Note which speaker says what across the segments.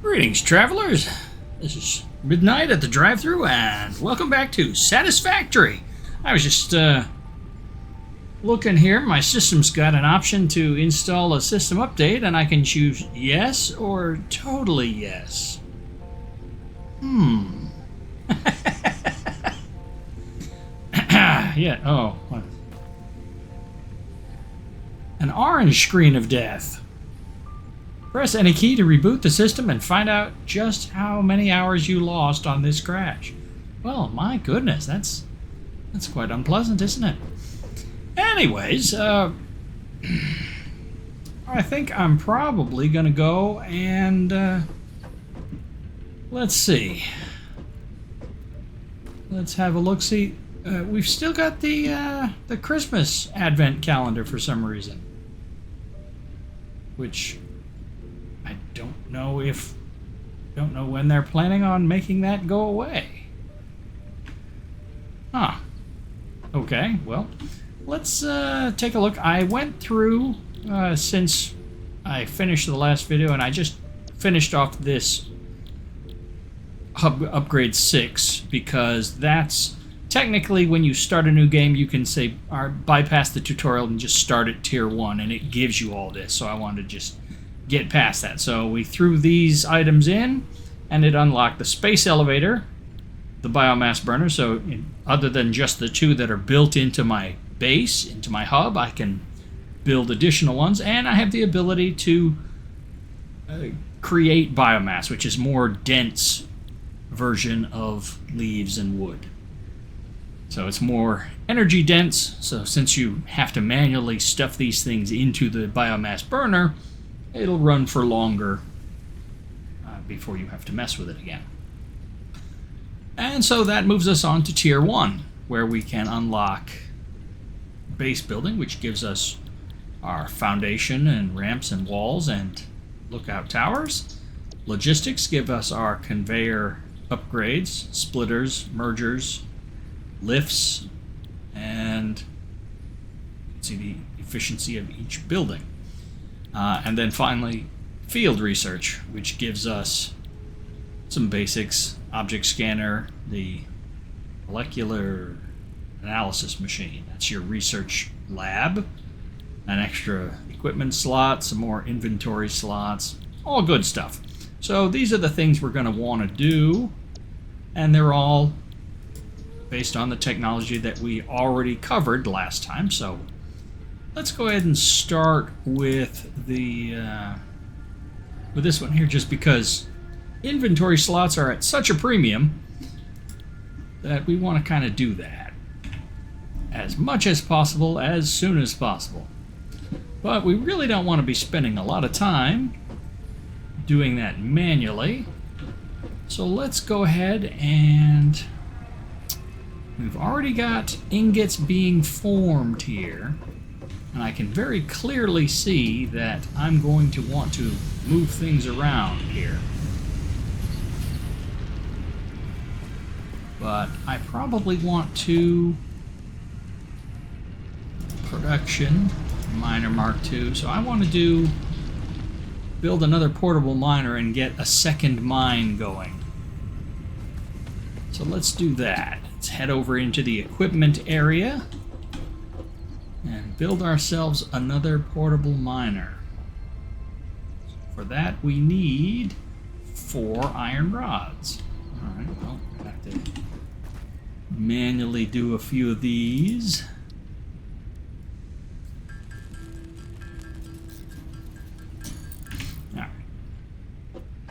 Speaker 1: Greetings, travelers. This is Mid-Nite at the Drive-Thru, and welcome back to Satisfactory. I was just looking here. My system's got an option to install a system update, and I can choose yes or totally yes. Yeah. Oh. What? An orange screen of death. Press any key to reboot the system and find out just how many hours you lost on this crash. Well, my goodness, that's quite unpleasant, isn't it? Anyways, I think I'm probably gonna go and let's see. Let's have a look-see. We've still got the Christmas Advent calendar for some reason, which I don't know when they're planning on making that go away. Huh. Okay, well, let's take a look. I went through, since I finished the last video, and I just finished off this Hub Upgrade 6, because that's technically when you start a new game, you can say, bypass the tutorial and just start at Tier 1, and it gives you all this, so I wanted to just get past that. So we threw these items in, and it unlocked the space elevator, the biomass burner. So other than just the two that are built into my base, into my hub, I can build additional ones, and I have the ability to create biomass, which is more dense version of leaves and wood. So it's more energy dense, so since you have to manually stuff these things into the biomass burner, it'll run for longer before you have to mess with it again. And so that moves us on to Tier 1, where we can unlock base building, which gives us our foundation and ramps and walls and lookout towers. Logistics give us our conveyor upgrades, splitters, mergers, lifts, and you can see the efficiency of each building. And then finally, field research, which gives us some basics: object scanner, the molecular analysis machine. That's your research lab, an extra equipment slot, some more inventory slots, all good stuff. So these are the things we're going to want to do, and they're all based on the technology that we already covered last time. So let's go ahead and start with with this one here, just because inventory slots are at such a premium that we want to kind of do that as much as possible, as soon as possible. But we really don't want to be spending a lot of time doing that manually. So let's go ahead, and we've already got ingots being formed here. And I can very clearly see that I'm going to want to move things around here. But I probably want to production miner Mark II. So I want to build another portable miner and get a second mine going. So let's do that. Let's head over into the equipment area and build ourselves another portable miner. For that we need 4 iron rods. Alright, well, I have to manually do a few of these. Alright.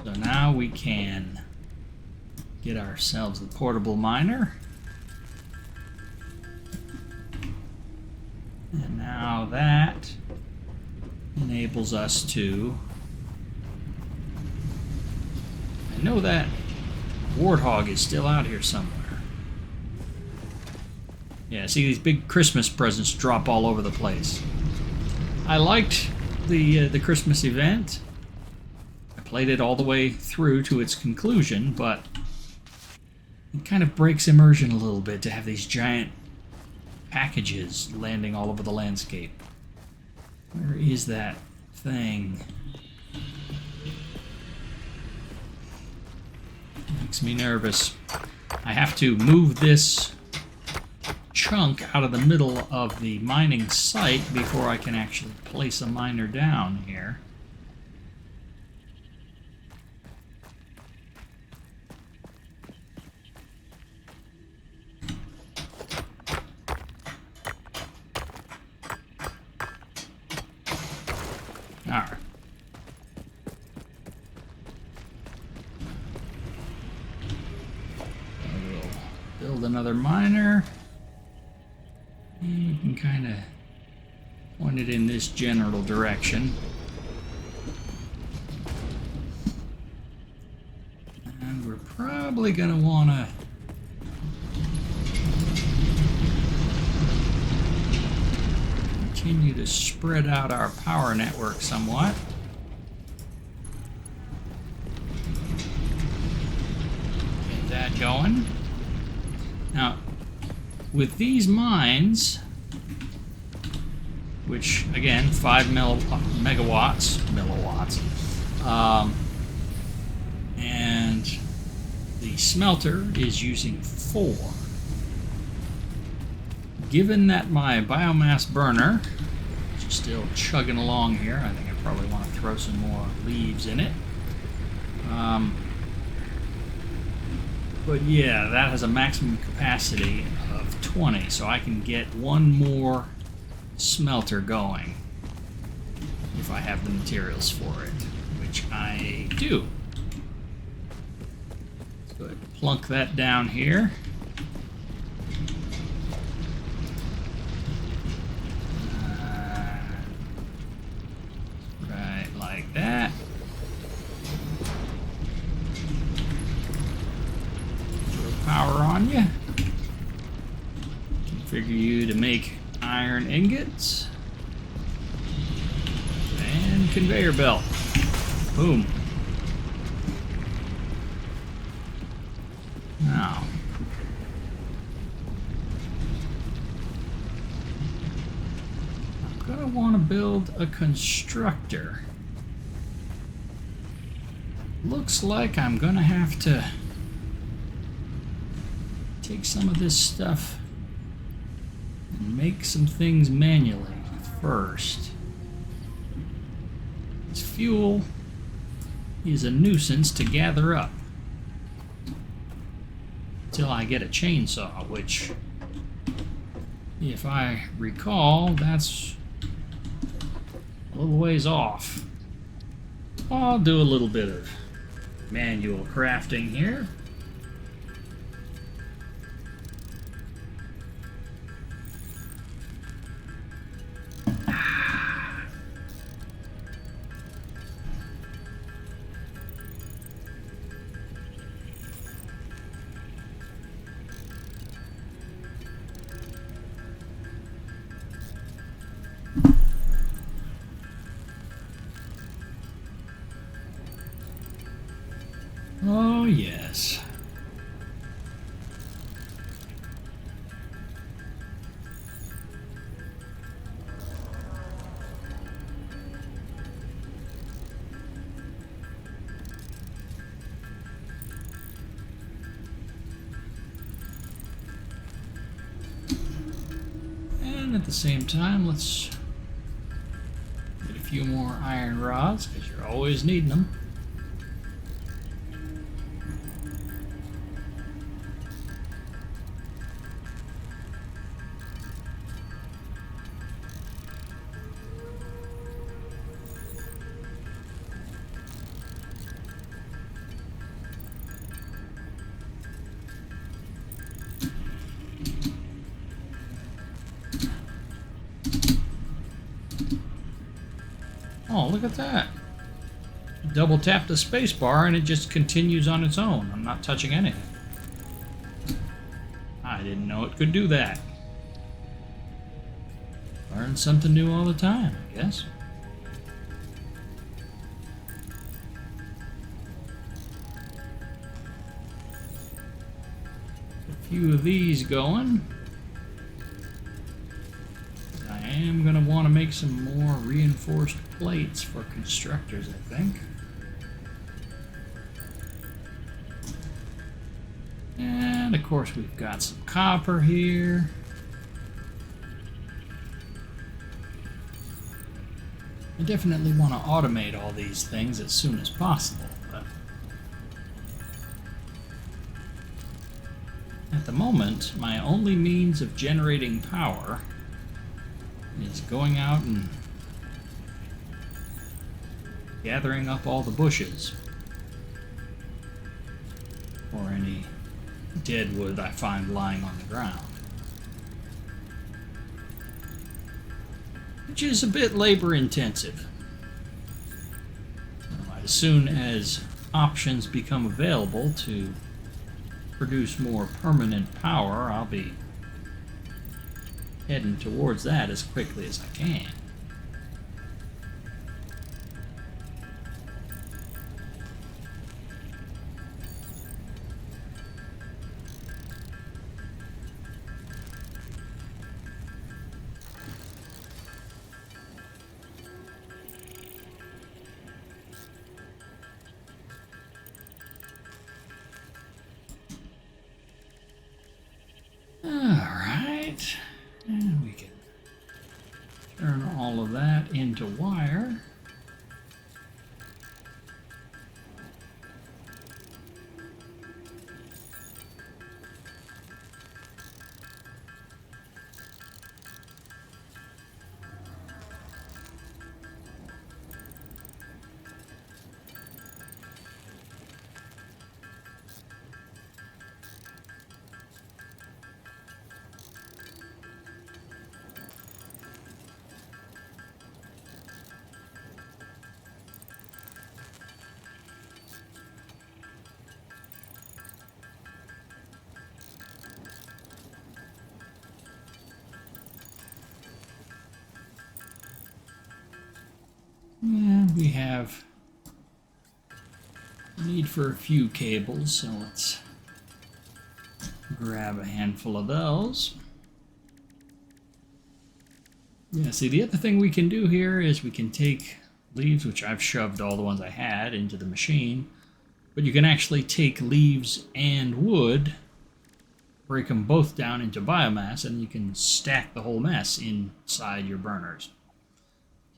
Speaker 1: So now we can get ourselves the portable miner. And now that enables us to... I know that warthog is still out here somewhere. Yeah, see these big Christmas presents drop all over the place. I liked the Christmas event. I played it all the way through to its conclusion, but it kind of breaks immersion a little bit to have these giant packages landing all over the landscape. Where is that thing? Makes me nervous. I have to move this chunk out of the middle of the mining site before I can actually place a miner down here. Alright. We'll build another miner. And we can kind of point it in this general direction. And we're probably going to want to continue to spread out our power network somewhat. Get that going. Now, with these mines, which again, 5 milliwatts, and the smelter is using 4. Given that my biomass burner is still chugging along here, I think I probably want to throw some more leaves in it. But yeah, that has a maximum capacity of 20, so I can get one more smelter going if I have the materials for it, which I do. Let's go ahead and plunk that down here. Right like that. Power on you. Configure you to make iron ingots. And conveyor belt. Boom. Now, I'm going to want to build a constructor. Looks like I'm going to have to take some of this stuff and make some things manually first. This fuel is a nuisance to gather up until I get a chainsaw, which, if I recall, that's a little ways off. I'll do a little bit of manual crafting here. Oh, yes. And at the same time, let's get a few more iron rods, because you're always needing them. Oh, look at that. Double tap the space bar and it just continues on its own. I'm not touching anything. I didn't know it could do that. Learn something new all the time, I guess. A few of these going. I am going to want to make some more reinforced plates for constructors, I think. And of course we've got some copper here. I definitely want to automate all these things as soon as possible, but at the moment, my only means of generating power is going out and gathering up all the bushes or any dead wood I find lying on the ground. Which is a bit labor intensive. As soon as options become available to produce more permanent power, I'll be heading towards that as quickly as I can. Alright, and we can turn all of that into wire. And we have need for a few cables, so let's grab a handful of those. Yeah, see, the other thing we can do here is we can take leaves, which I've shoved all the ones I had into the machine, but you can actually take leaves and wood, break them both down into biomass, and you can stack the whole mess inside your burners.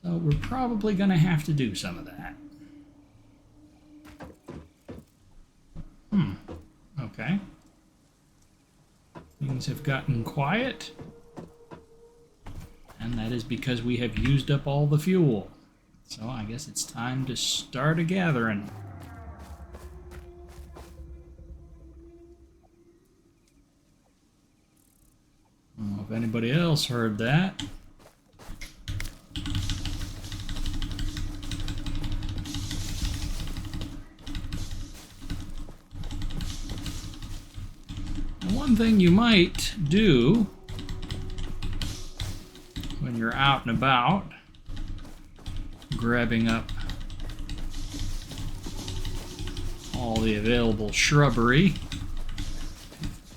Speaker 1: So we're probably going to have to do some of that. Okay. Things have gotten quiet. And that is because we have used up all the fuel. So I guess it's time to start a gathering. I don't know if anybody else heard that. One thing you might do when you're out and about, grabbing up all the available shrubbery,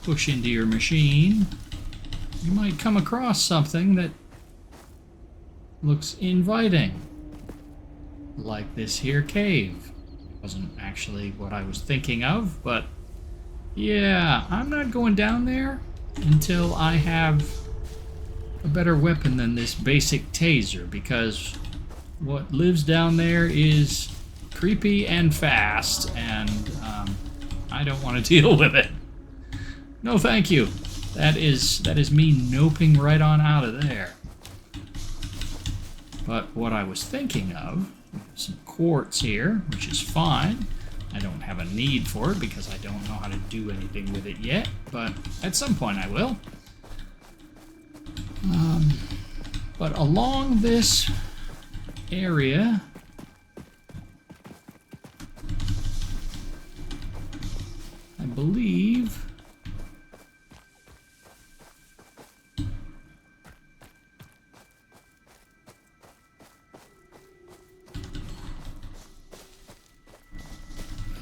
Speaker 1: push into your machine, you might come across something that looks inviting, like this here cave. Wasn't actually what I was thinking of, but yeah, I'm not going down there until I have a better weapon than this basic taser, because what lives down there is creepy and fast, and I don't want to deal with it. No, thank you. That is me noping right on out of there. But what I was thinking of, some quartz here, which is fine. I don't have a need for it because I don't know how to do anything with it yet, but at some point I will. But along this area, I believe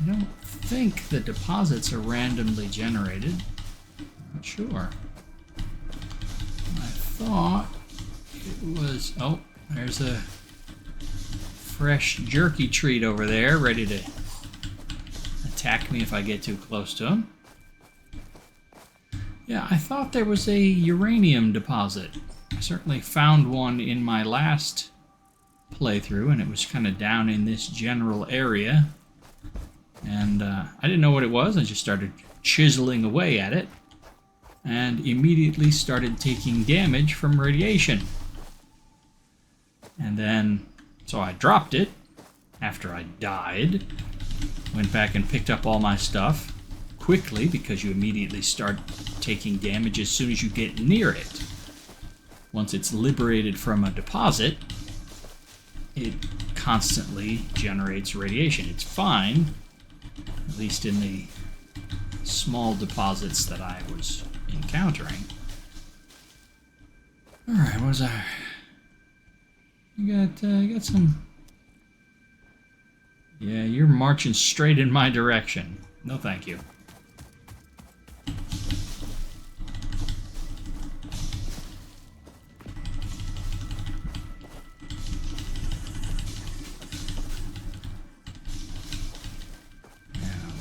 Speaker 1: I don't think the deposits are randomly generated. I'm not sure. I thought it was... Oh, there's a fresh jerky treat over there, ready to attack me if I get too close to him. Yeah, I thought there was a uranium deposit. I certainly found one in my last playthrough, and it was kind of down in this general area. And I didn't know what it was. I just started chiseling away at it, and immediately started taking damage from radiation. And then, so I dropped it after I died, went back and picked up all my stuff quickly, because you immediately start taking damage as soon as you get near it. Once it's liberated from a deposit, it constantly generates radiation. It's fine, at least in the small deposits that I was encountering. Alright, what was I? You got some... Yeah, you're marching straight in my direction. No thank you.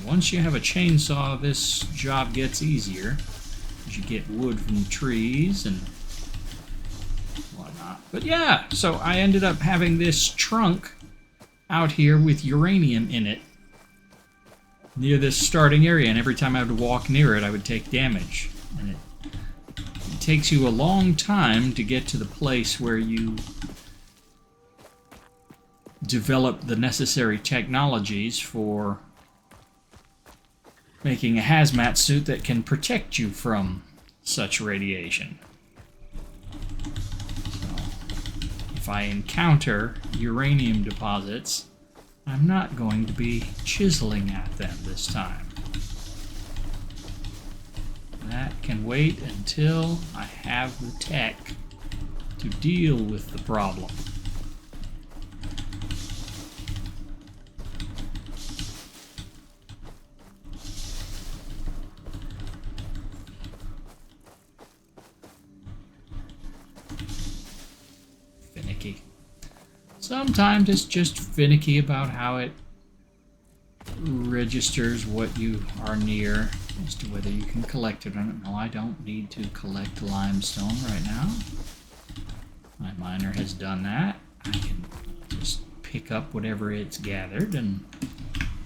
Speaker 1: Once you have a chainsaw, this job gets easier, as you get wood from trees and whatnot. But yeah, so I ended up having this trunk out here with uranium in it near this starting area, and every time I would walk near it, I would take damage. And it takes you a long time to get to the place where you develop the necessary technologies for making a hazmat suit that can protect you from such radiation. So, if I encounter uranium deposits, I'm not going to be chiseling at them this time. That can wait until I have the tech to deal with the problem. Sometimes it's just finicky about how it registers what you are near as to whether you can collect it or not. No, I don't need to collect limestone right now. My miner has done that. I can just pick up whatever it's gathered and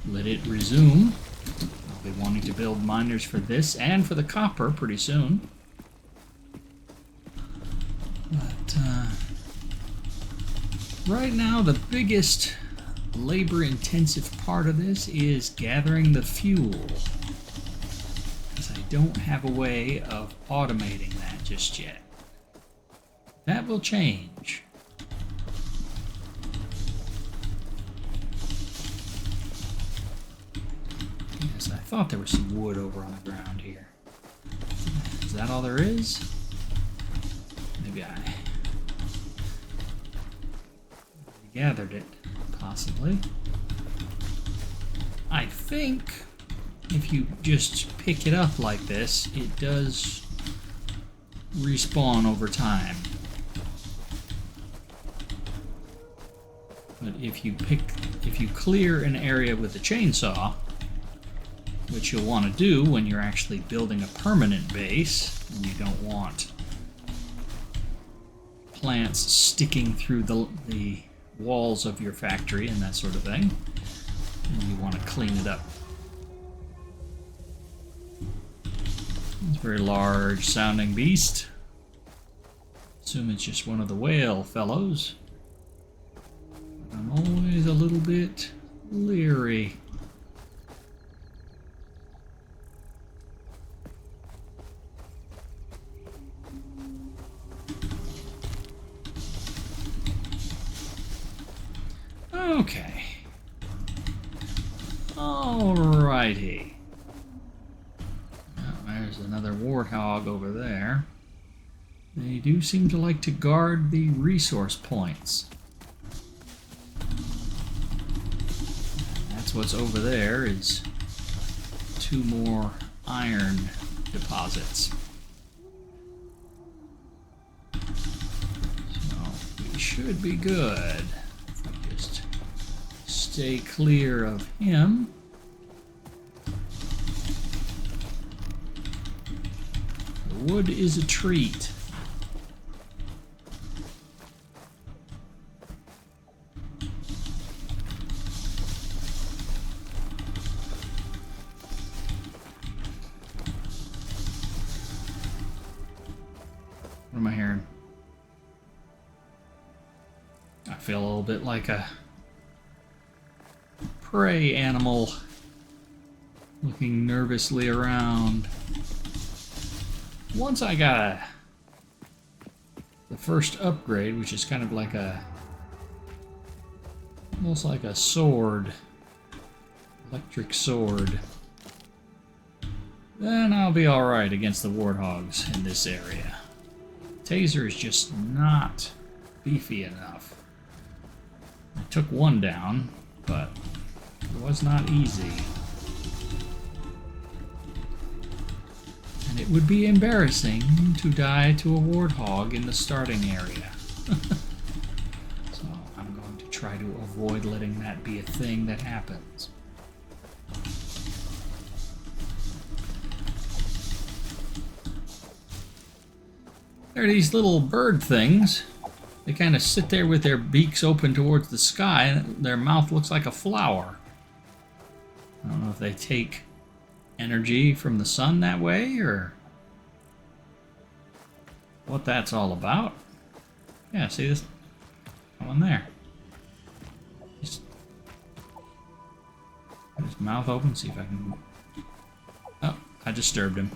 Speaker 1: let it resume. I'll be wanting to build miners for this and for the copper pretty soon. But, right now, the biggest labor-intensive part of this is gathering the fuel, because I don't have a way of automating that just yet. That will change. Yes, I thought there was some wood over on the ground here. Is that all there is? Maybe I gathered it, possibly. I think if you just pick it up like this, it does respawn over time. But if you clear an area with a chainsaw, which you'll want to do when you're actually building a permanent base, and you don't want plants sticking through the walls of your factory and that sort of thing, and you want to clean it up. It's a very large sounding beast. Assume it's just one of the whale fellows. I'm always a little bit leery. Okay. Alrighty. Well, there's another warthog over there. They do seem to like to guard the resource points. That's what's over there, is 2 more iron deposits. So we should be good. Stay clear of him. Wood is a treat. What am I hearing? I feel a little bit like a prey animal looking nervously around. Once I got the first upgrade, which is kind of like almost like a sword, electric sword, then I'll be alright against the warthogs in this area. Taser is just not beefy enough. I took one down, but it was not easy. And it would be embarrassing to die to a warthog in the starting area. So I'm going to try to avoid letting that be a thing that happens. There are these little bird things. They kind of sit there with their beaks open towards the sky, and their mouth looks like a flower. I don't know if they take energy from the sun that way, or what that's all about. Yeah, see this? One there. Just put his mouth open, see if I can... Oh, I disturbed him.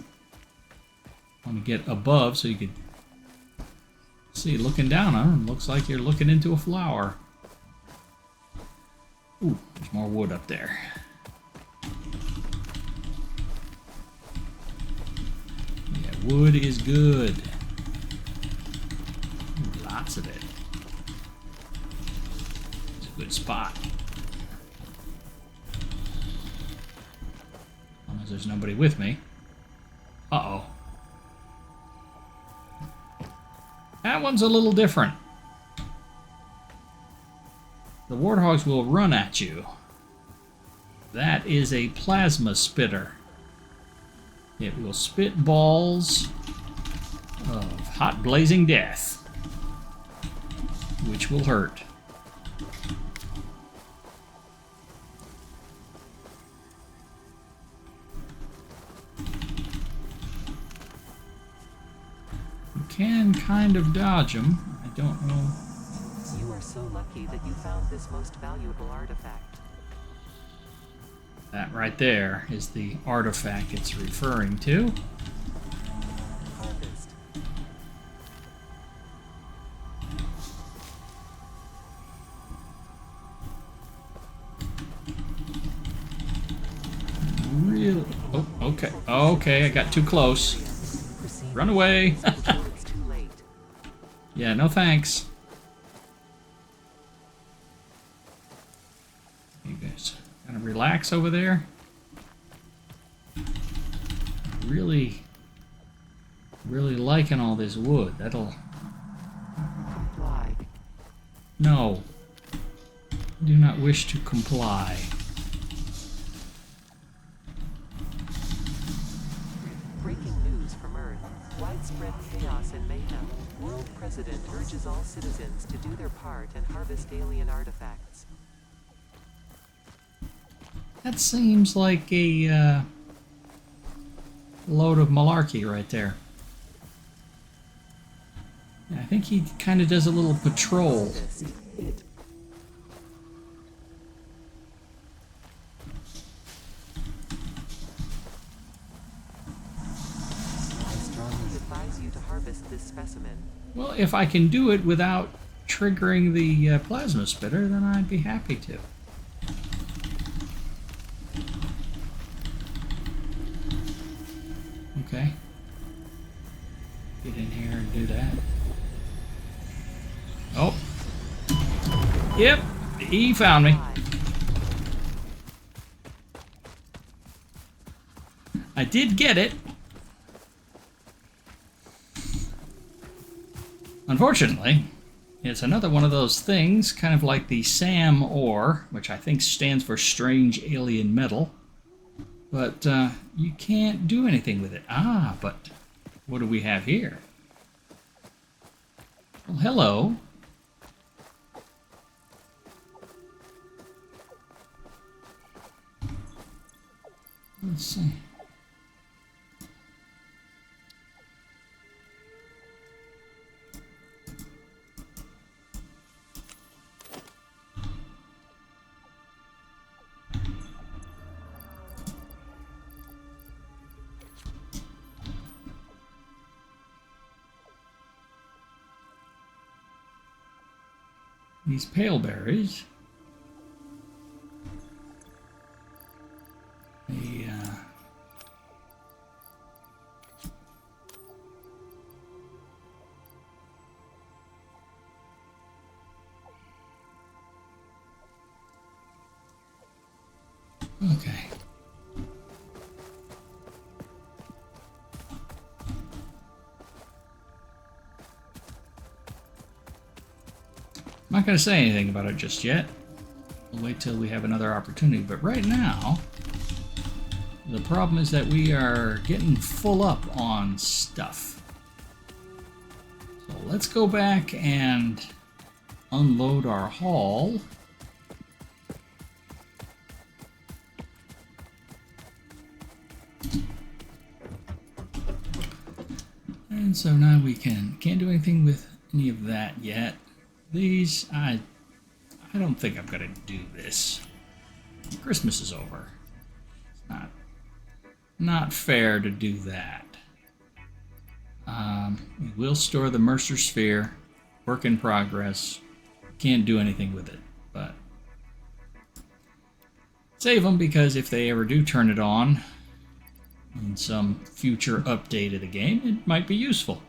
Speaker 1: I want to get above so you could... See, looking down on him, looks like you're looking into a flower. Ooh, there's more wood up there. Yeah, wood is good. Ooh, lots of it. It's a good spot. As long as there's nobody with me. Uh-oh. That one's a little different. The warthogs will run at you. That is a plasma spitter. It will spit balls of hot blazing death, which will hurt. Can kind of dodge them. I don't know.
Speaker 2: You are so lucky that you found this most valuable artifact.
Speaker 1: That right there is the artifact it's referring to.
Speaker 2: Harvest.
Speaker 1: Really? Oh, okay. Okay, I got too close. Run away. Yeah, no thanks. You guys gotta relax over there. Really liking all this wood. That'll...
Speaker 2: Comply.
Speaker 1: No. Do not wish to comply.
Speaker 2: Breaking news from Earth. Widespread chaos and mayhem. World President urges all citizens to do their part and harvest alien artifacts.
Speaker 1: That seems like a load of malarkey right there. Yeah, I think he kind of does a little patrol.
Speaker 2: Harvest. It. I strongly advise you to harvest this specimen.
Speaker 1: Well, if I can do it without triggering the plasma spitter, then I'd be happy to. Okay. Get in here and do that. Oh. Yep, he found me. I did get it. Unfortunately, it's another one of those things, kind of like the SAM ore, which I think stands for Strange Alien Metal. But you can't do anything with it. Ah, but What do we have here? Well, hello. Let's see. These pale berries. Okay. I'm not going to say anything about it just yet. We'll wait till we have another opportunity. But right now, the problem is that we are getting full up on stuff. So let's go back and unload our haul. And so now we can't do anything with any of that yet. These, I don't think I'm gonna do this. Christmas is over. It's not fair to do that. We will store the Mercer Sphere, work in progress. Can't do anything with it, but save them, because if they ever do turn it on in some future update of the game, it might be useful.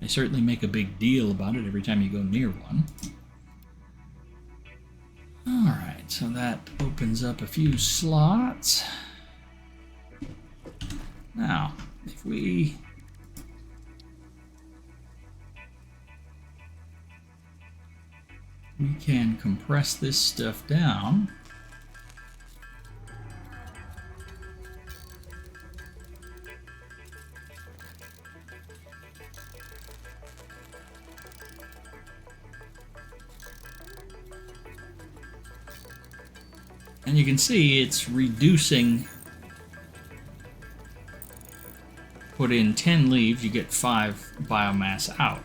Speaker 1: They certainly make a big deal about it every time you go near one. Alright, so that opens up a few slots. Now, if we can compress this stuff down. And you can see it's reducing. Put in 10 leaves, you get 5 biomass out.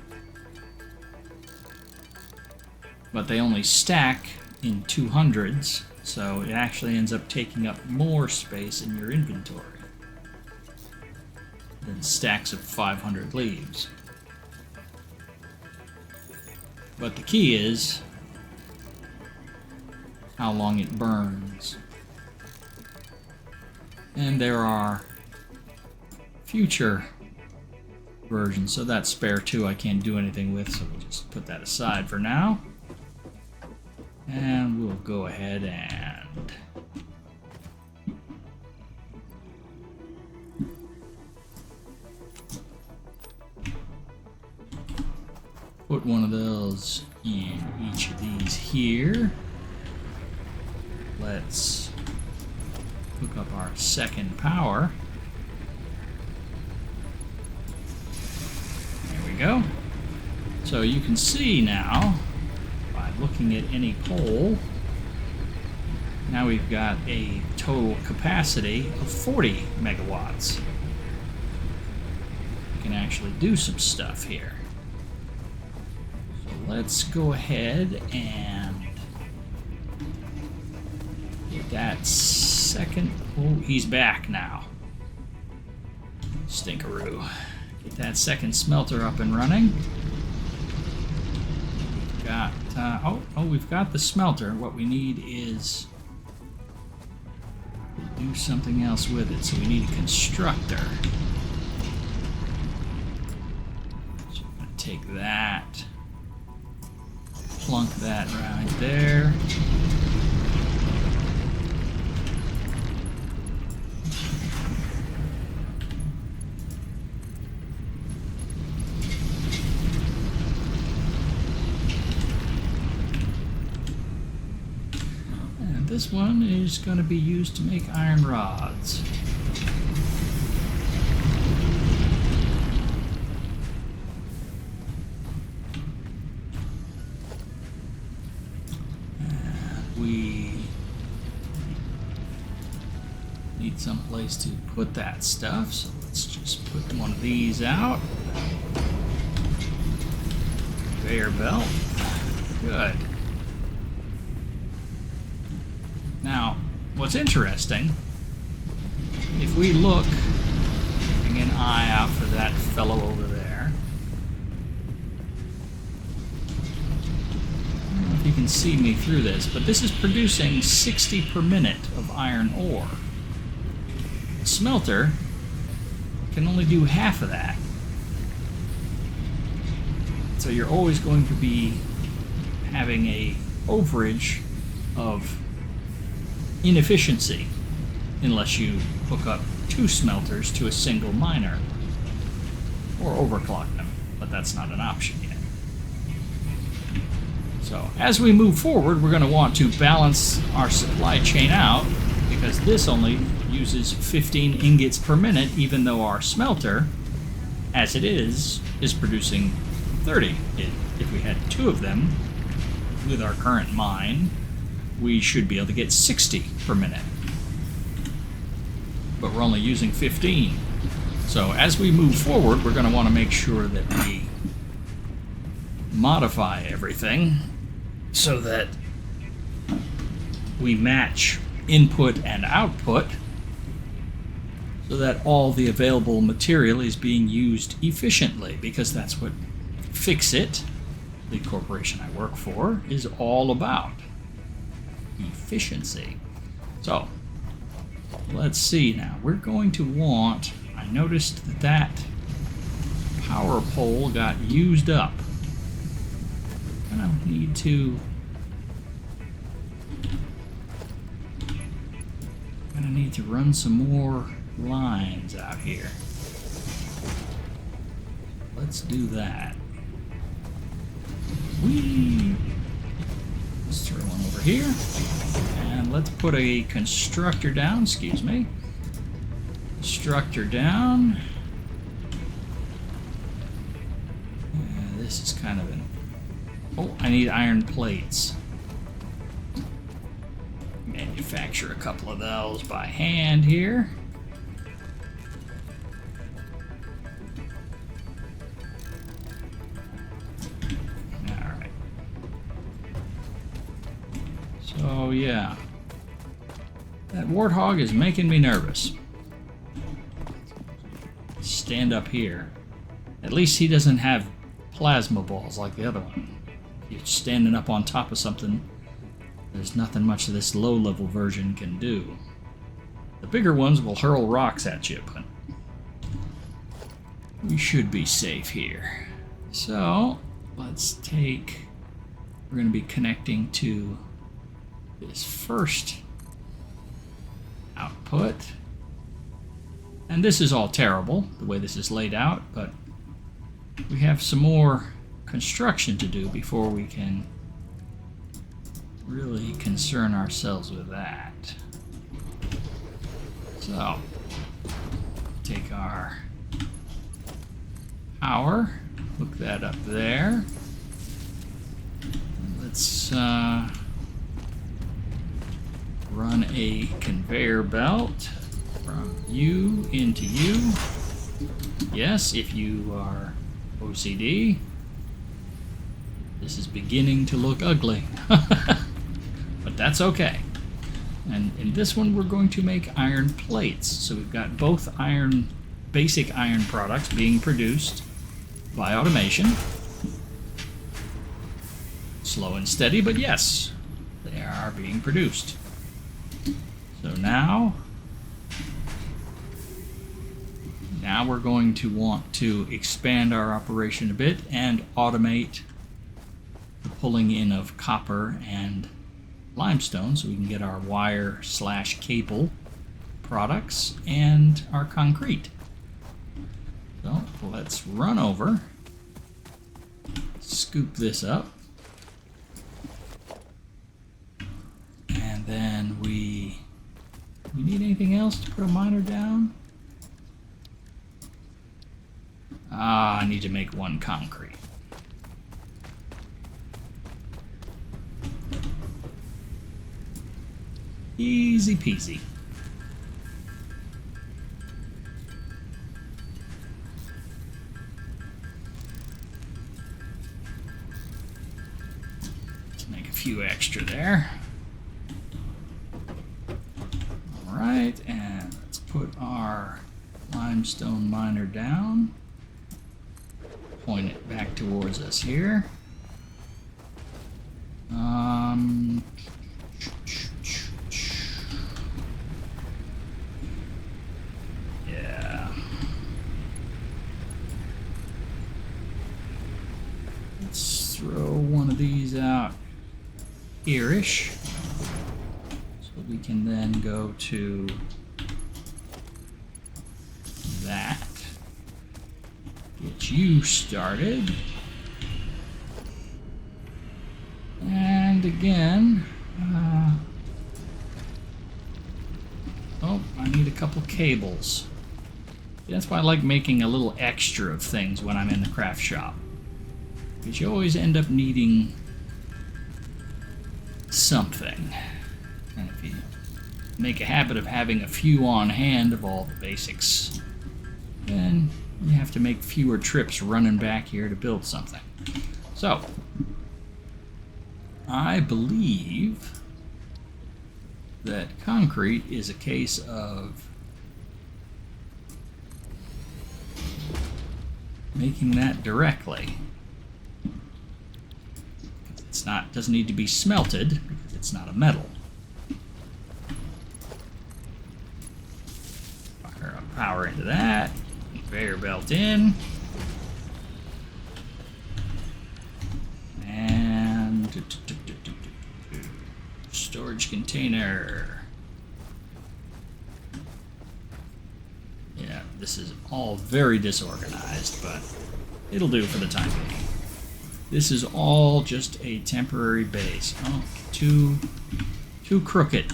Speaker 1: But they only stack in 200s, so it actually ends up taking up more space in your inventory than stacks of 500 leaves. But the key is how long it burns. And there are future versions, so that spare 2 I can't do anything with, so we'll just put that aside for now. And we'll go ahead and put one of those in each of these here. Let's hook up our second power. There we go. So you can see now, by looking at any pole, now we've got a total capacity of 40 megawatts. We can actually do some stuff here. So let's go ahead and get that second. Oh, he's back now. Stinkeroo. Get that second smelter up and running. We've got we've got the smelter. What we need is to do something else with it. So we need a constructor. So I'm gonna take that, plunk that right there. This one is going to be used to make iron rods. Need some place to put that stuff, so let's just put one of these out. Conveyor belt. Good. Now, what's interesting, if we look, keeping an eye out for that fellow over there. I don't know if you can see me through this, but this is producing 60 per minute of iron ore. The smelter can only do half of that. So you're always going to be having a overage of inefficiency unless you hook up 2 smelters to a single miner or overclock them, but that's not an option yet. So as we move forward, we're going to want to balance our supply chain out because this only uses 15 ingots per minute, even though our smelter, as it is producing 30. If we had 2 of them with our current mine, we should be able to get 60 per minute. But we're only using 15. So as we move forward, we're going to want to make sure that we modify everything so that we match input and output so that all the available material is being used efficiently, because that's what Fix-It, the corporation I work for, is all about. Efficiency. So, let's see now. We're going to want, I noticed that power pole got used up. I don't need to, gonna need to run some more lines out here. Let's do that. Whee! Let's throw one over here. And let's put a constructor down, excuse me. Constructor down. This is kind of an... Oh, I need iron plates. Manufacture a couple of those by hand here. Alright. So, yeah. That warthog is making me nervous. Stand up here. At least he doesn't have plasma balls like the other one. If you're standing up on top of something, there's nothing much this low-level version can do. The bigger ones will hurl rocks at you, but we should be safe here. So, let's take... We're going to be connecting to this first output. And this is all terrible, the way this is laid out, but we have some more construction to do before we can really concern ourselves with that. So, take our power, hook that up there. Let's run a conveyor belt from you into you. Yes, if you are OCD, this is beginning to look ugly. But that's okay. And in this one we're going to make iron plates. So we've got both basic iron products being produced by automation. Slow and steady, but yes, they are being produced. So now we're going to want to expand our operation a bit and automate the pulling in of copper and limestone so we can get our wire/cable products and our concrete. So let's run over, scoop this up, and then we need anything else to put a miner down? I need to make 1 concrete. Easy peasy. few extra there. Alright, and let's put our limestone miner down. Point it back towards us here. Yeah. Let's throw one of these out here-ish. So we can then go to that. Get you started. And again, oh, I need a couple cables. That's why I like making a little extra of things when I'm in the craft shop. Because you always end up needing something. And if you make a habit of having a few on hand of all the basics, then you have to make fewer trips running back here to build something. So, I believe that concrete is a case of making that directly. It's not, doesn't need to be smelted because it's not a metal. Fire up power into that. Conveyor belt in. And storage container. Yeah, this is all very disorganized, but it'll do for the time being. This is all just a temporary base. Oh, too crooked.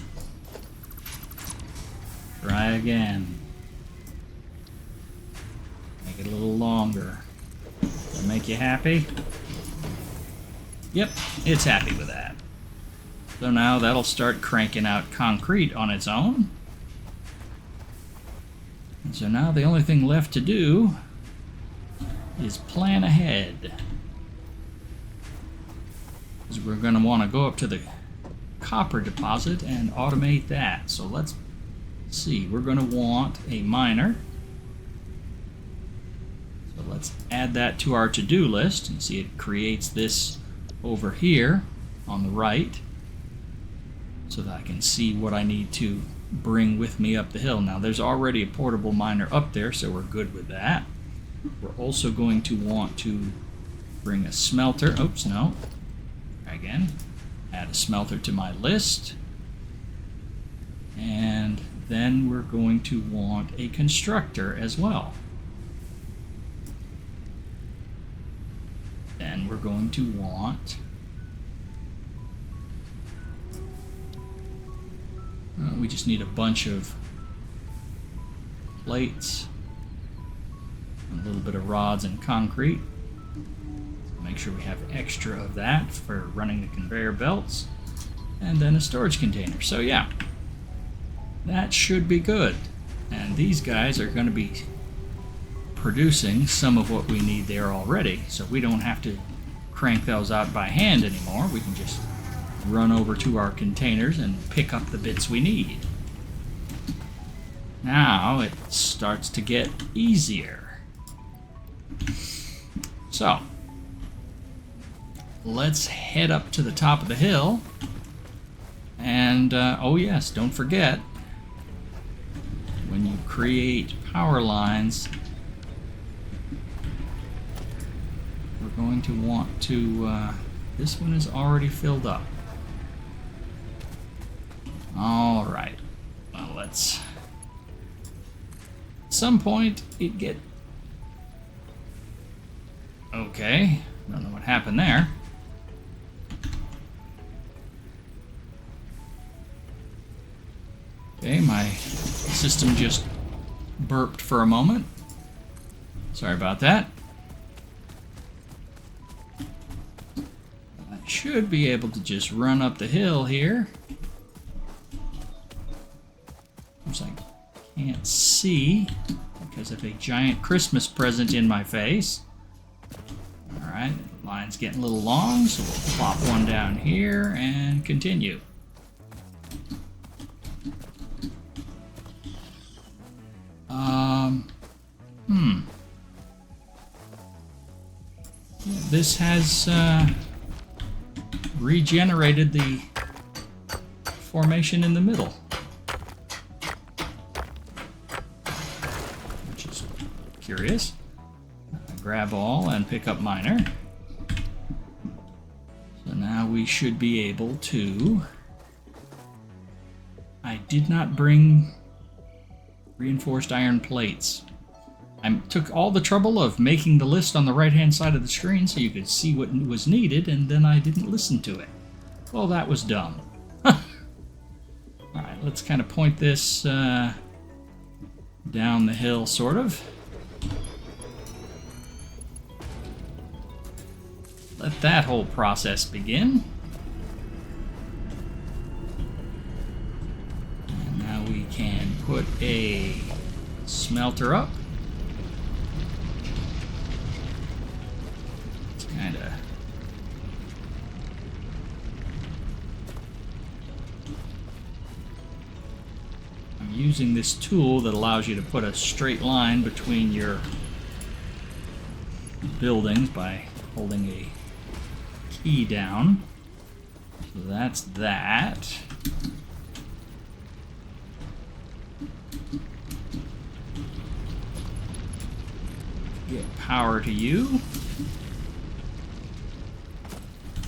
Speaker 1: Try again. Make it a little longer. Does that make you happy? Yep, it's happy with that. So now that'll start cranking out concrete on its own. And so now the only thing left to do is plan ahead. Because we're going to want to go up to the copper deposit and automate that. So let's see, we're going to want a miner. So let's add that to our to-do list. You see it creates this over here on the right so that I can see what I need to bring with me up the hill. Now there's already a portable miner up there, so we're good with that. We're also going to want to bring a smelter. Oops, no. Try again. Add a smelter to my list. And then we're going to want a constructor as well. Then we're going to want we just need a bunch of plates, a little bit of rods and concrete. So make sure we have extra of that for running the conveyor belts, and then a storage container. So yeah, that should be good. And these guys are going to be producing some of what we need there already, so we don't have to crank those out by hand anymore. We can just run over to our containers and pick up the bits we need. Now it starts to get easier. So let's head up to the top of the hill, and oh yes, don't forget, when you create power lines, we're going to want to this one is already filled up. All right, well, let's at some point it get okay. Don't know what happened there. Okay, my system just burped for a moment. Sorry about that. I should be able to just run up the hill here. I can't see because of a giant Christmas present in my face. Alright, line line's getting a little long, so we'll plop one down here and continue. Yeah, this has regenerated the formation in the middle, which is curious. Grab all and pick up minor. So now we should be able to... I did not bring reinforced iron plates. I took all the trouble of making the list on the right-hand side of the screen so you could see what was needed, and then I didn't listen to it. Well, that was dumb. Alright, let's kind of point this down the hill, sort of. Let that whole process begin. And now we can put a smelter up. It's kind of... I'm using this tool that allows you to put a straight line between your buildings by holding a key down. So that's that. Get power to you.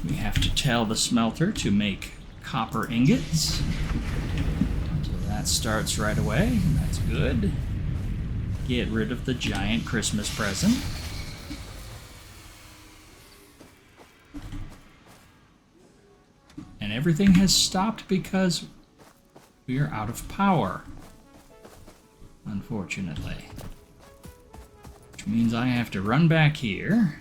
Speaker 1: We have to tell the smelter to make copper ingots. So that starts right away. That's good. Get rid of the giant Christmas present. And everything has stopped because we are out of power, unfortunately. Which means I have to run back here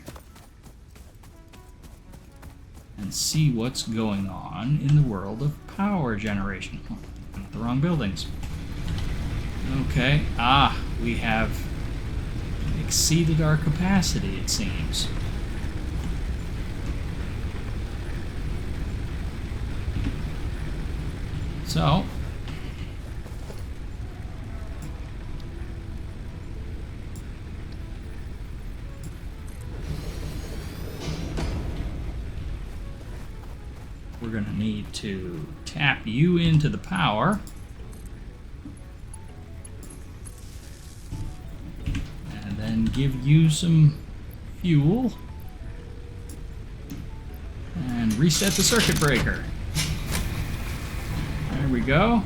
Speaker 1: and see what's going on in the world of power generation. Oh, I'm at the wrong buildings. Okay, we have exceeded our capacity, it seems. So, we're going to need to tap you into the power. And then give you some fuel. And reset the circuit breaker. There we go.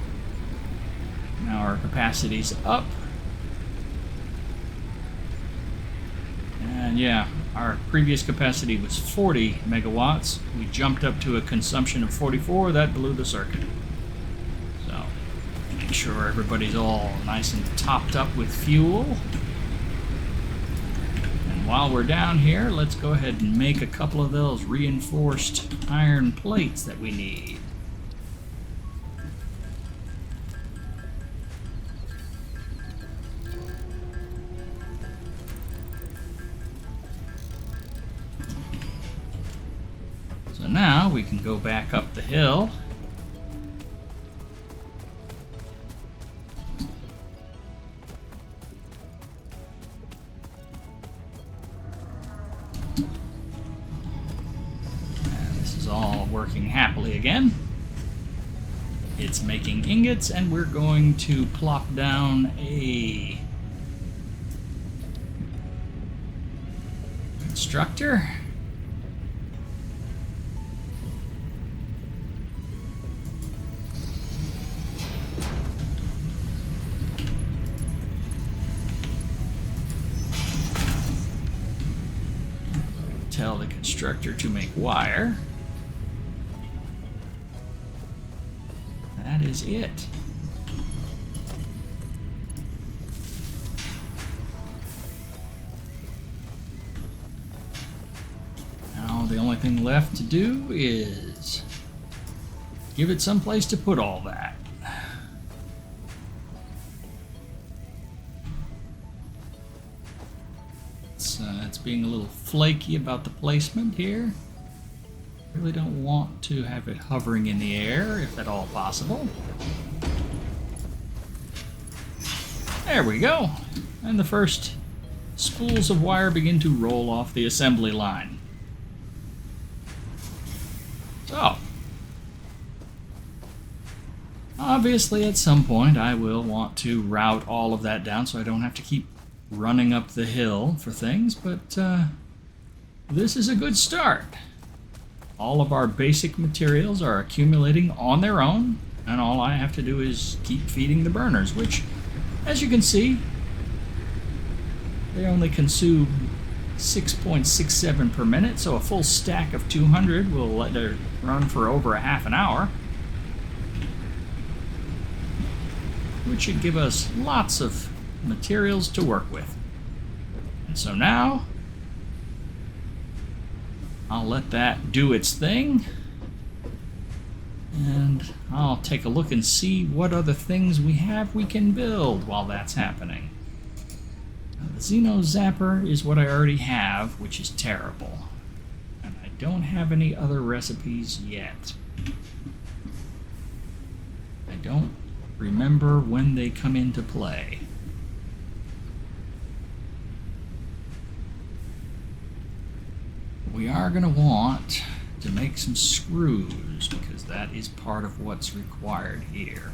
Speaker 1: Now our capacity's up. And yeah, our previous capacity was 40 megawatts. We jumped up to a consumption of 44. That blew the circuit. So, make sure everybody's all nice and topped up with fuel. And while we're down here, let's go ahead and make a couple of those reinforced iron plates that we need. Now we can go back up the hill. And this is all working happily again. It's making ingots, and we're going to plop down a constructor. Tell the constructor to make wire. That is it. Now the only thing left to do is give it some place to put all that. Let's it's being a little flaky about the placement here. Really don't want to have it hovering in the air, if at all possible. There we go. And the first spools of wire begin to roll off the assembly line. So, obviously at some point I will want to route all of that down so I don't have to keep running up the hill for things, but this is a good start. All of our basic materials are accumulating on their own, and all I have to do is keep feeding the burners, which, as you can see, they only consume 6.67 per minute, so a full stack of 200 will let it run for over a half an hour, which should give us lots of materials to work with. And so now I'll let that do its thing, and I'll take a look and see what other things we have we can build while that's happening. Now, the Xeno Zapper is what I already have, which is terrible, and I don't have any other recipes yet. I don't remember when they come into play. We are going to want to make some screws, because that is part of what's required here.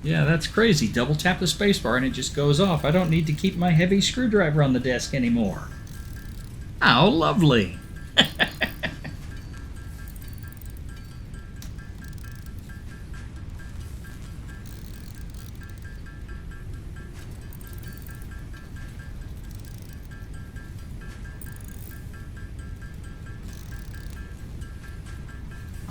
Speaker 1: Yeah, that's crazy. Double tap the spacebar and it just goes off. I don't need to keep my heavy screwdriver on the desk anymore. How lovely!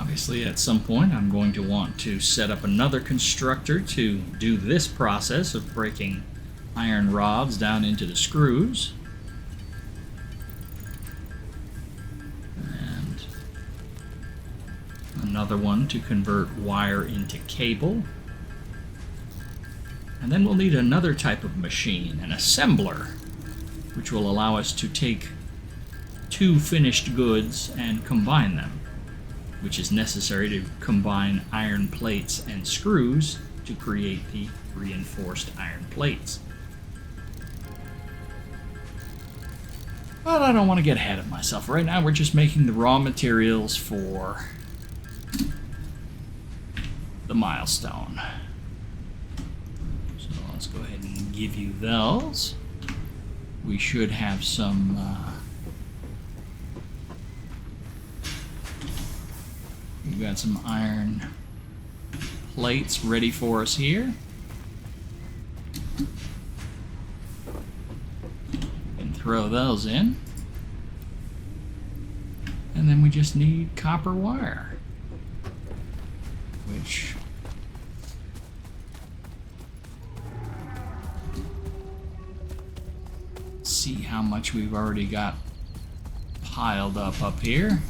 Speaker 1: Obviously, at some point, I'm going to want to set up another constructor to do this process of breaking iron rods down into the screws. And another one to convert wire into cable. And then we'll need another type of machine, an assembler, which will allow us to take two finished goods and combine them, which is necessary to combine iron plates and screws to create the reinforced iron plates. But I don't want to get ahead of myself. Right now we're just making the raw materials for the milestone. So let's go ahead and give you those. We should have some we've got some iron plates ready for us here. And throw those in. And then we just need copper wire, which see how much we've already got piled up here.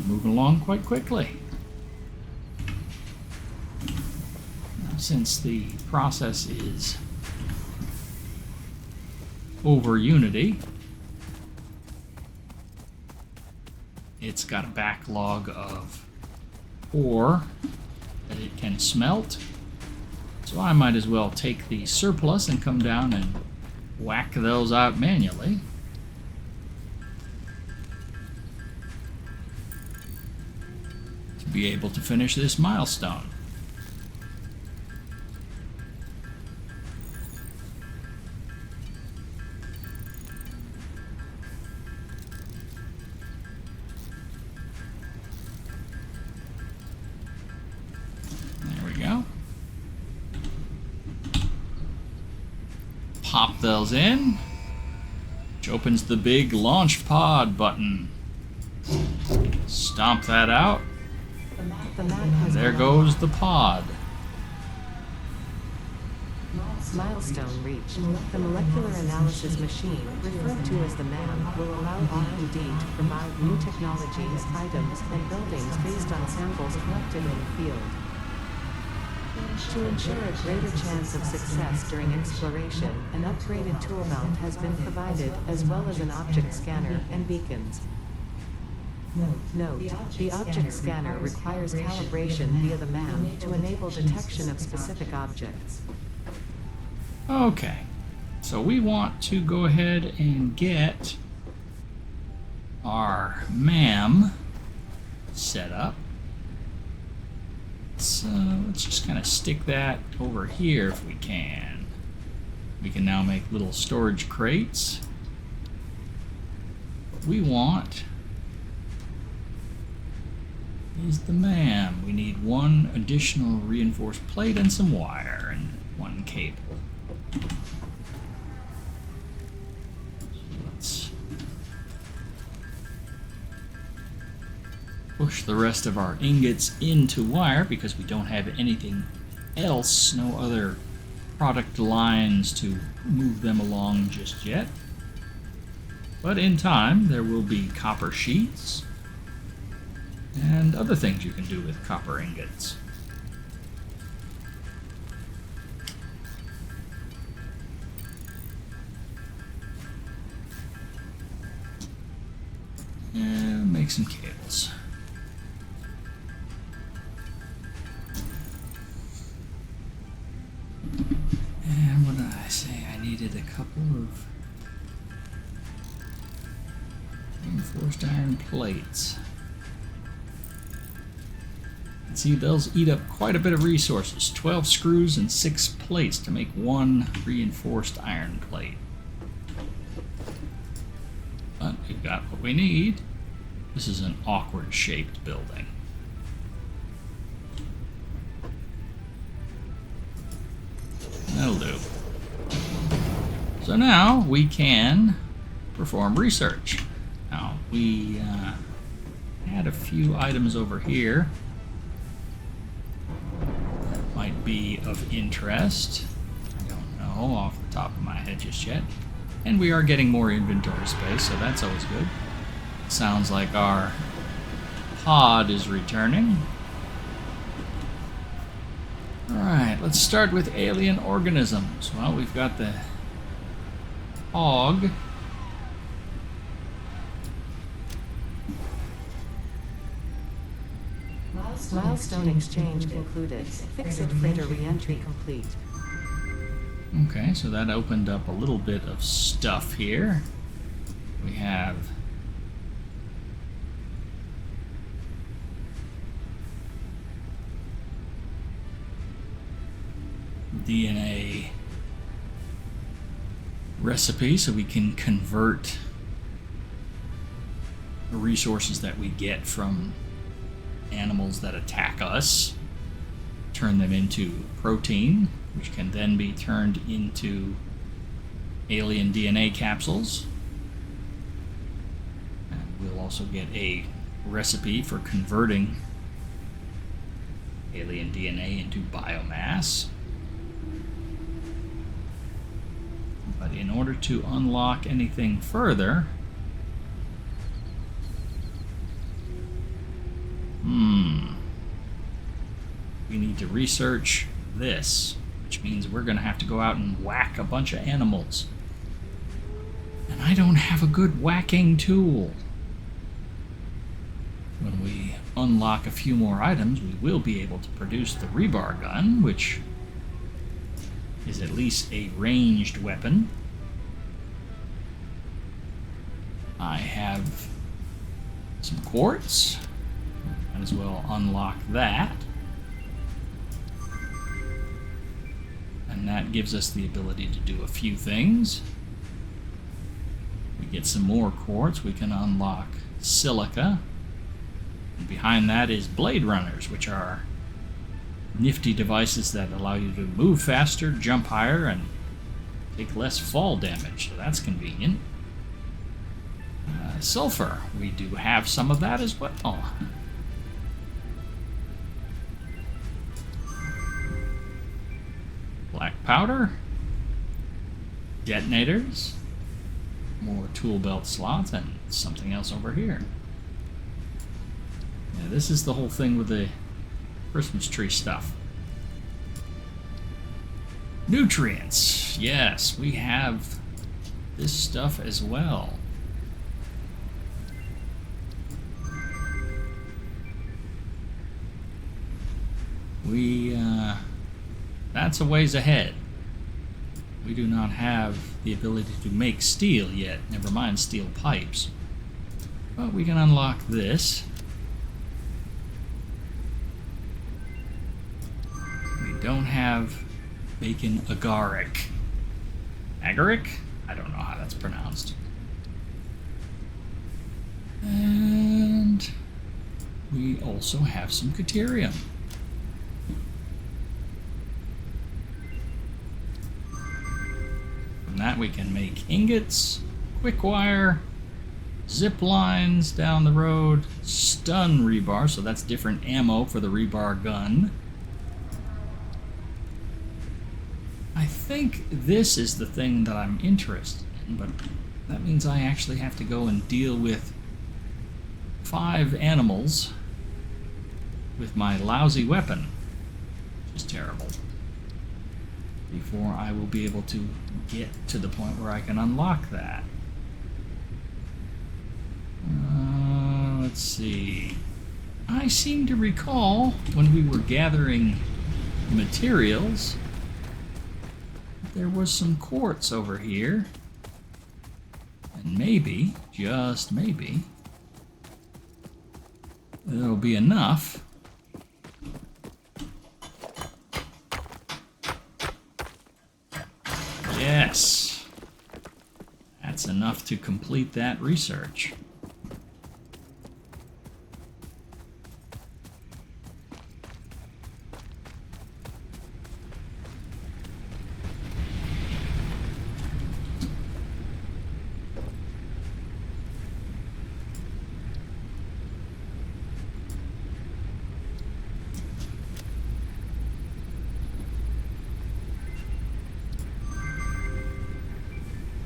Speaker 1: Moving along quite quickly. Now, since the process is over Unity, it's got a backlog of ore that it can smelt, so I might as well take the surplus and come down and whack those out manually. Be able to finish this milestone. There we go. Pop those in, which opens the big launch pod button. Stomp that out. There goes the pod.
Speaker 2: Milestone reached. The molecular analysis machine, referred to as the MAM, will allow R&D to provide new technologies, items, and buildings based on samples collected in the field. To ensure a greater chance of success during exploration, an upgraded tool mount has been provided, as well as an object scanner and beacons. Note, the object scanner requires calibration via the MAM to enable detection of specific objects.
Speaker 1: Okay, so we want to go ahead and get our MAM set up. So let's just kind of stick that over here if we can. We can now make little storage crates. We want is the MAM. We need one additional reinforced plate and some wire and one cable. Let's push the rest of our ingots into wire because we don't have anything else, no other product lines to move them along just yet. But in time, there will be copper sheets and other things you can do with copper ingots. And make some cables. And what did I say? I needed a couple of reinforced iron plates. See, those eat up quite a bit of resources. 12 screws and 6 plates to make one reinforced iron plate. But we've got what we need. This is an awkward shaped building. That'll do. So now we can perform research. Now, we had a few items over here that might be of interest. I don't know off the top of my head just yet. And we are getting more inventory space, so that's always good. Sounds like our pod is returning. Alright, let's start with alien organisms. Well, we've got the hog.
Speaker 2: Milestone exchange concluded. Fix-it freighter re-entry complete.
Speaker 1: Okay, so that opened up a little bit of stuff here. We have DNA recipe, so we can convert the resources that we get from animals that attack us, turn them into protein, which can then be turned into alien DNA capsules. And we'll also get a recipe for converting alien DNA into biomass. But in order to unlock anything further, we need to research this, which means we're going to have to go out and whack a bunch of animals. And I don't have a good whacking tool. When we unlock a few more items, we will be able to produce the rebar gun, which is at least a ranged weapon. I have some quartz. Might as well unlock that. And that gives us the ability to do a few things. We get some more quartz, we can unlock silica. And behind that is blade runners, which are nifty devices that allow you to move faster, jump higher, and take less fall damage, so that's convenient. Sulfur, we do have some of that as well. Black powder, detonators, more tool belt slots, and something else over here. Yeah, this is the whole thing with the Christmas tree stuff. Nutrients. Yes, we have this stuff as well. That's a ways ahead. We do not have the ability to make steel yet, never mind steel pipes. But we can unlock this. We don't have bacon agaric. Agaric? I don't know how that's pronounced. And we also have some caterium. From that we can make ingots, quick wire, zip lines down the road, stun rebar, so that's different ammo for the rebar gun. I think this is the thing that I'm interested in, but that means I actually have to go and deal with 5 animals with my lousy weapon, which is terrible, before I will be able to get to the point where I can unlock that. Let's see. I seem to recall when we were gathering materials, there was some quartz over here. And maybe, just maybe, there'll be enough Yes. That's enough to complete that research.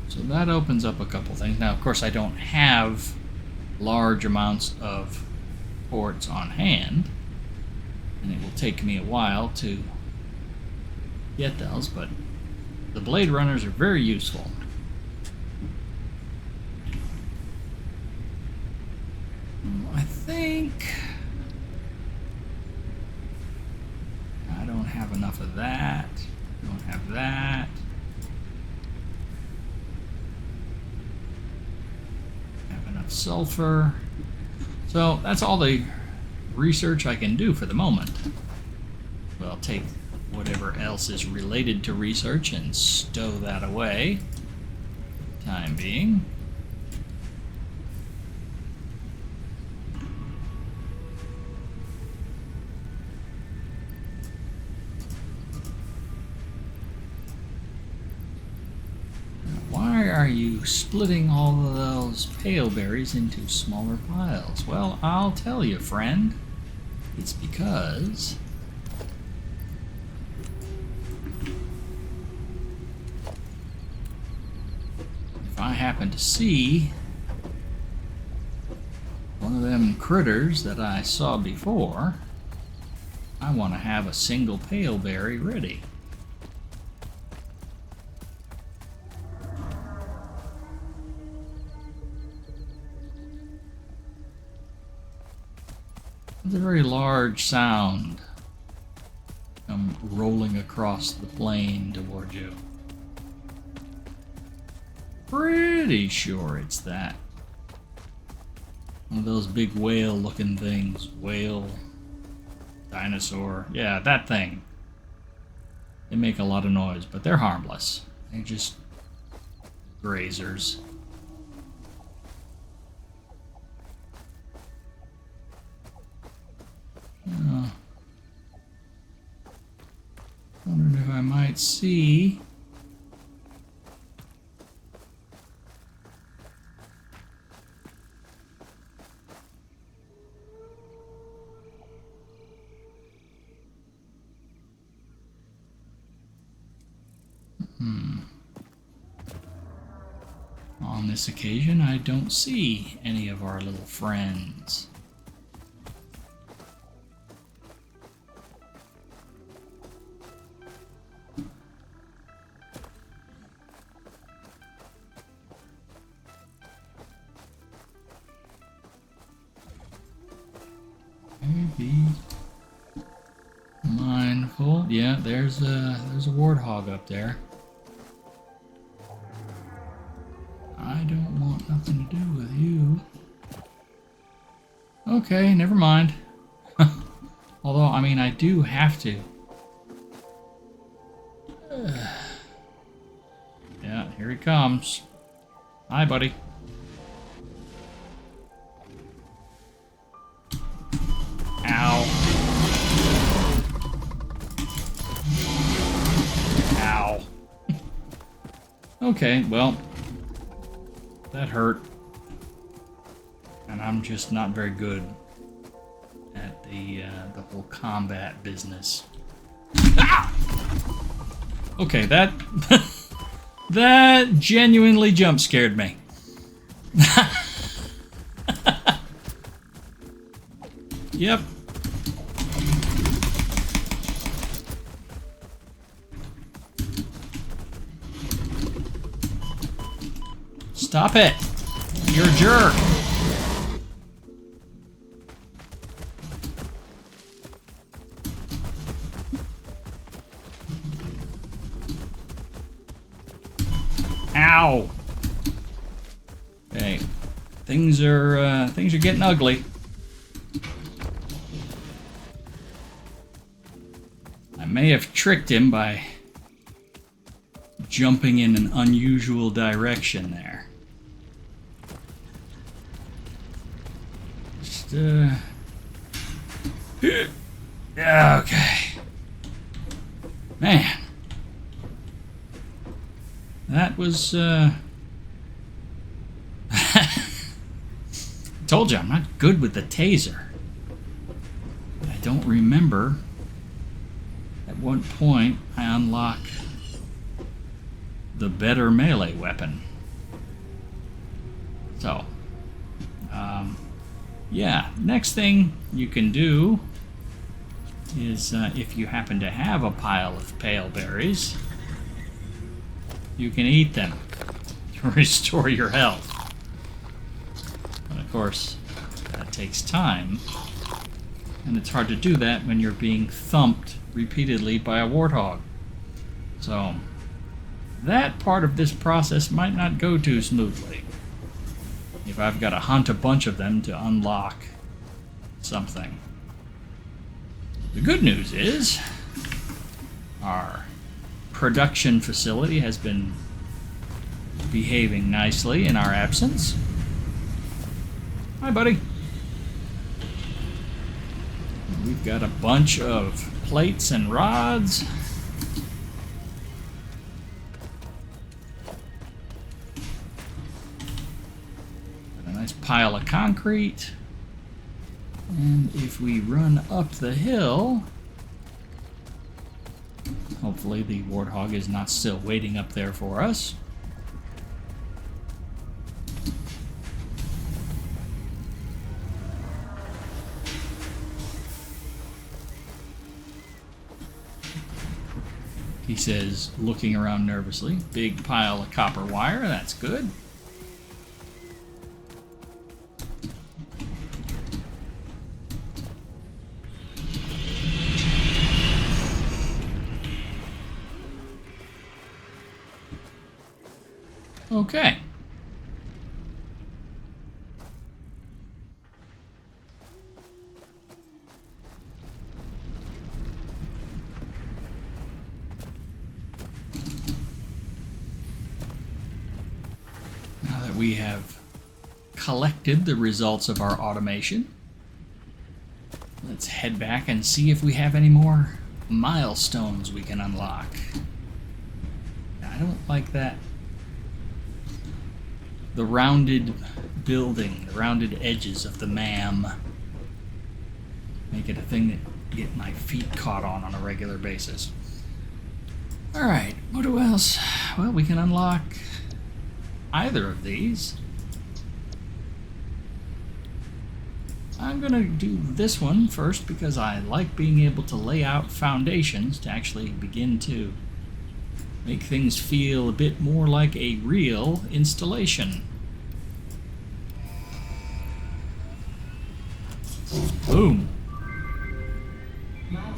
Speaker 1: So that opens up a couple things. Now, of course, I don't have large amounts of ports on hand, and it will take me a while to get those, but the Blade Runners are very useful. I think I don't have enough of that. Don't have that. Sulfur. So that's all the research I can do for the moment. So I'll take whatever else is related to research and stow that away for the time being. Why are you splitting all of those pale berries into smaller piles? Well, I'll tell you, friend. It's because if I happen to see one of them critters that I saw before, I want to have a single pale berry ready. It's a very large sound come rolling across the plain toward you. Pretty sure it's that. One of those big whale-looking things. Whale, dinosaur. Yeah, that thing. They make a lot of noise, but they're harmless. They're just grazers. Wondering if I might see on this occasion, I don't see any of our little friends. Be mindful. Yeah, there's a warthog up there. I don't want nothing to do with you. Okay, never mind. Although, I mean, I do have to. Yeah, here he comes. Hi, buddy. Ow. Ow. Okay, well, that hurt. And I'm just not very good at the whole combat business. Ah! Okay, that that genuinely jump scared me. Yep. Stop it. You're a jerk. Ow. Okay. Things are getting ugly. I may have tricked him by jumping in an unusual direction there. Just, okay. Man. That was, told you, I'm not good with the taser. I don't remember at what point I unlock the better melee weapon. So, yeah, next thing you can do is, if you happen to have a pile of pale berries, you can eat them to restore your health. But of course, that takes time, and it's hard to do that when you're being thumped repeatedly by a warthog. So, that part of this process might not go too smoothly if I've got to hunt a bunch of them to unlock something. The good news is our production facility has been behaving nicely in our absence. Hi, buddy. We've got a bunch of plates and rods. Got a nice pile of concrete. And if we run up the hill, hopefully the warthog is not still waiting up there for us. He says, looking around nervously. Big pile of copper wire, that's good. Okay. Now that we have collected the results of our automation, let's head back and see if we have any more milestones we can unlock. I don't like that. The rounded building, the rounded edges of the MAM make it a thing that get my feet caught on a regular basis. Alright, what else? Well, we can unlock either of these. I'm gonna do this one first because I like being able to lay out foundations to actually begin to make things feel a bit more like a real installation. Boom.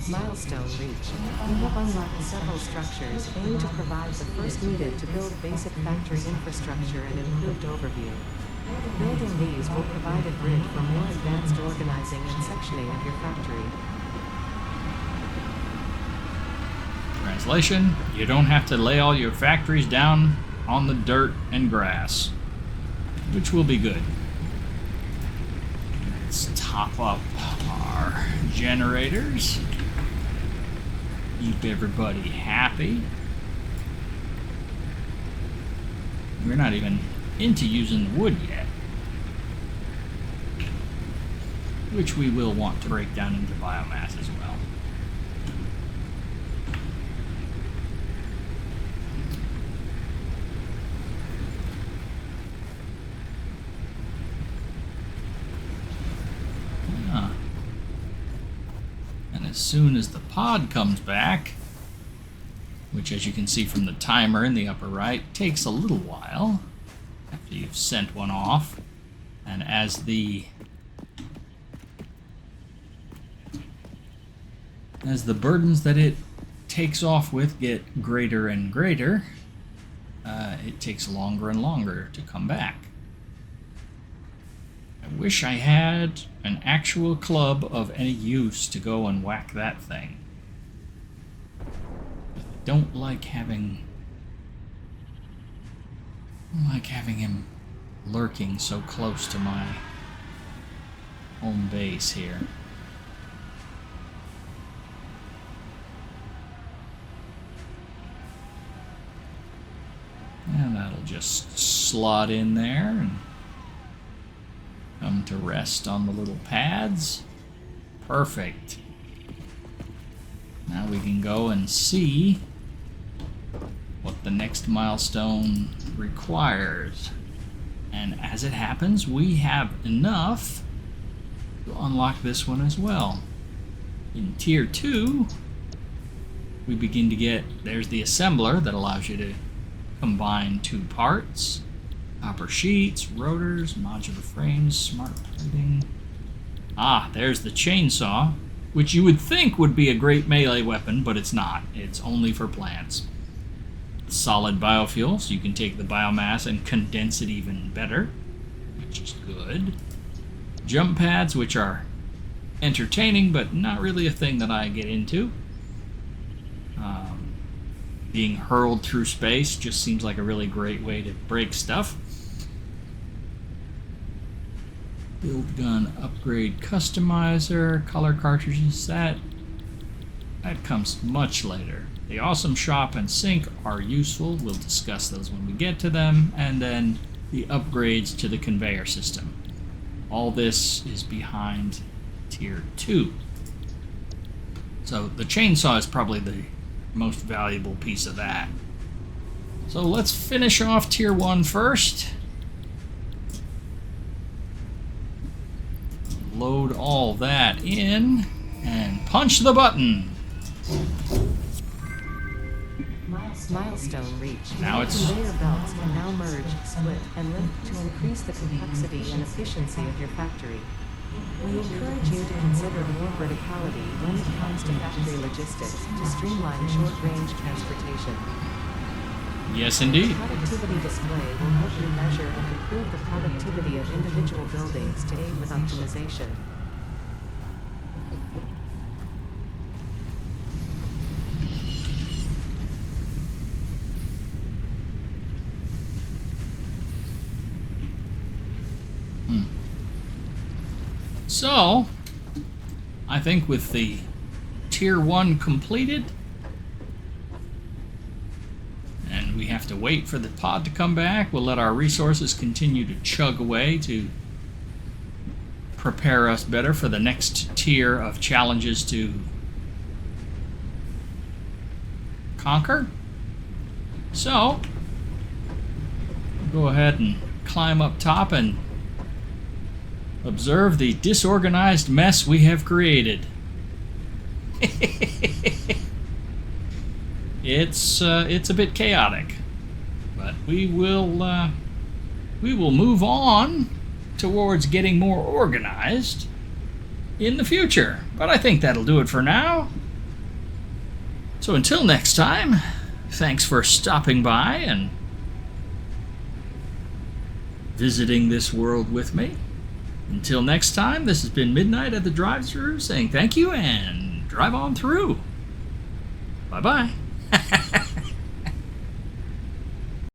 Speaker 2: Milestone reached. You have unlocked several structures aimed to provide the first needed to build basic factory infrastructure and improved overview. Building these will provide a grid for more advanced organizing and sectioning of your factory.
Speaker 1: Translation: you don't have to lay all your factories down on the dirt and grass, which will be good. Let's top up our generators. Keep everybody happy. We're not even into using the wood yet, which we will want to break down into biomass as well. And as soon as the pod comes back, which as you can see from the timer in the upper right, takes a little while after you've sent one off, and as the burdens that it takes off with get greater and greater, it takes longer and longer to come back. I wish I had an actual club of any use to go and whack that thing. I don't like having him lurking so close to my home base here. And that'll just slot in there and come to rest on the little pads. Perfect. Now we can go and see what the next milestone requires. And as it happens, we have enough to unlock this one as well. In Tier 2, we begin to get, there's the assembler that allows you to combine two parts. Copper sheets, rotors, modular frames, smart plating. Ah, there's the chainsaw, which you would think would be a great melee weapon, but it's not. It's only for plants. Solid biofuel, so you can take the biomass and condense it even better, which is good. Jump pads, which are entertaining, but not really a thing that I get into. Being hurled through space just seems like a really great way to break stuff. Build gun upgrade customizer, color cartridges, that comes much later. The awesome shop and sink are useful. We'll discuss those when we get to them. And then the upgrades to the conveyor system. All this is behind Tier 2. So the chainsaw is probably the most valuable piece of that. So let's finish off Tier 1 first. Load all that in and punch the button.
Speaker 2: Milestone reached.
Speaker 1: Now it's
Speaker 2: Conveyor belts can now merge, split, and lift to increase the complexity and efficiency of your factory. We encourage you to consider more verticality when it comes to factory logistics to streamline short-range transportation.
Speaker 1: yes, indeed.
Speaker 2: The productivity display will help you measure and improve the productivity of individual buildings to aid with optimization.
Speaker 1: So, I think with the Tier 1 completed, and we have to wait for the pod to come back, we'll let our resources continue to chug away to prepare us better for the next tier of challenges to conquer. So, go ahead and climb up top and observe the disorganized mess we have created. It's a bit chaotic, but we will move on towards getting more organized in the future. But I think that'll do it for now. So until next time, thanks for stopping by and visiting this world with me. Until next time, this has been Mid-Nite at the Drive-Thru saying thank you and drive on through. Bye-bye.